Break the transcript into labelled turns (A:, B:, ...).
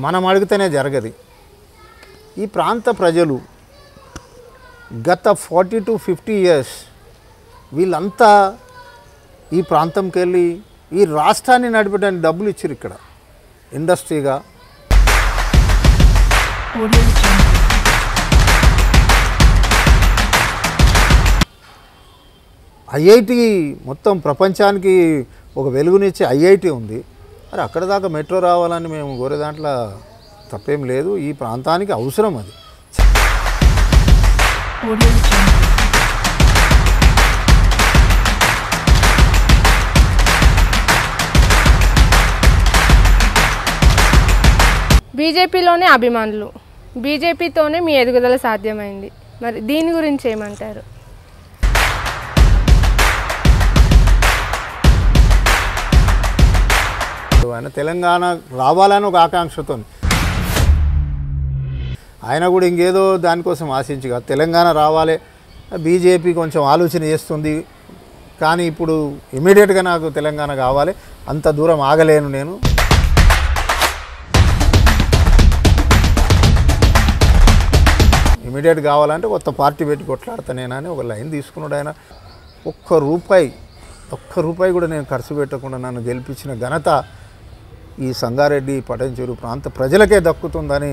A: మనం అడిగితేనే జరగదు. ఈ ప్రాంత ప్రజలు గత 40 to 50 years వీళ్ళంతా ఈ ప్రాంతంకి వెళ్ళి ఈ రాష్ట్రాన్ని నడిపడానికి డబ్బులు ఇచ్చారు. ఇక్కడ ఇండస్ట్రీగా ఐఐటి మొత్తం ప్రపంచానికి ఒక వెలుగునిచ్చే ఐఐటి ఉంది. మరి అక్కడ దాకా మెట్రో రావాలని మేము కోరే దాంట్లో తప్పేం లేదు. ఈ ప్రాంతానికి అవసరం అది.
B: బీజేపీలోనే అభిమానులు, బీజేపీతోనే మీ ఎదుగుదల సాధ్యమైంది. మరి దీని గురించి ఏమంటారు?
A: ఆయన తెలంగాణ రావాలని ఒక ఆకాంక్షతో, ఆయన కూడా ఇంకేదో దానికోసం ఆశించి కాదు, తెలంగాణ రావాలి, బీజేపీ కొంచెం ఆలోచన చేస్తుంది కానీ ఇప్పుడు ఇమీడియట్గా నాకు తెలంగాణ కావాలి, అంత దూరం ఆగలేను నేను. ఇమీడియట్ కావాలంటే కొత్త పార్టీ పెట్టి కొట్లాడతానేనని ఒక లైన్ తీసుకున్నాడు ఆయన. ఒక్క రూపాయి కూడా నేను ఖర్చు పెట్టకుండా నన్ను గెలిపించిన ఘనత ఈ సంగారెడ్డి పటంచెరు ప్రాంత ప్రజలకే దక్కుతుందని